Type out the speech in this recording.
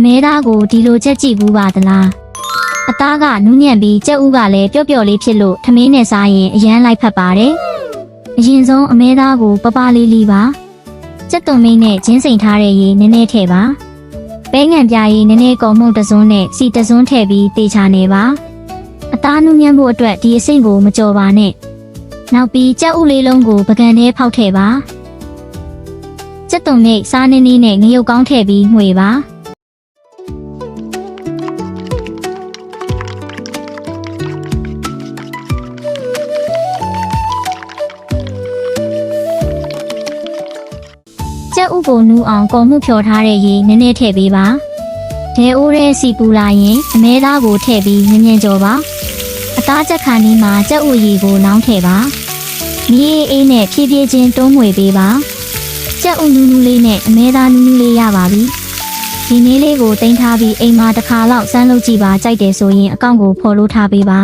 မဲသားကိုဒီလိုချက်ကြည့်ဘူးပါသလားအသားကနူးညံ့ပြီးကြက်ဥကလည်းပျော့ပျော့လေးဖြစ်လို့ထမင်းနဲ့စားရင်အရန်လိုက်ဖက်ပါတယ်အရင်ဆုံးအမဲသားကိုပပလေးလီပါကြက်သွန်မင်းနဲ့ဂျင်းစိန်ထားတဲ့ရေနည်းနည်းထည့်ပါပဲငံပြားရေနည်းနည်းကုန်မှုန့်တစ်စွန်းနဲ့စီတစ်စွန်းထည့်ပြီးတေချာနေပါအသားနူးညံ့ဖို့အတွက်ဒီအစိမ့်ကိုမကြော်ပါနဲ့နောက်ပြီးကြက်ဥလေးလုံးကိုပကံထဲဖောက်ထည့်ပါကြက်သွန်မိတ်စားနည်းနည်းနဲ့ငရုတ်ကောင်းထည့်ပြီးမှွေပါကြက်ဥကိုနူးအောင်ကုန်မှုဖြော်ထားတဲ့ရေနည်းနည်းထည့်ပေးပါဒဲအိုးရဲစီပူလာရင်အမဲသားကိုထည့်ပြီးမြင်မြင်ကြော်ပါအသားကြက်ခါနီးမှာကြက်ဥရေကိုလောင်းထည့်ပါမီးအေးနဲ့ဖြည်းဖြည်းချင်းတွန်းမှွေပေးပါကြက်ဥနူးနူးလေးနဲ့အမဲသားနူးနူးလေးရပါပြီဒီနည်းလေးကိုတင်ထားပြီးအိမ်မှာတစ်ခါလောက်စမ်းလုပ်ကြည့်ပါကြိုက်တယ်ဆိုရင်အကောင့်ကိုဖော်လို့ထားပေးပါ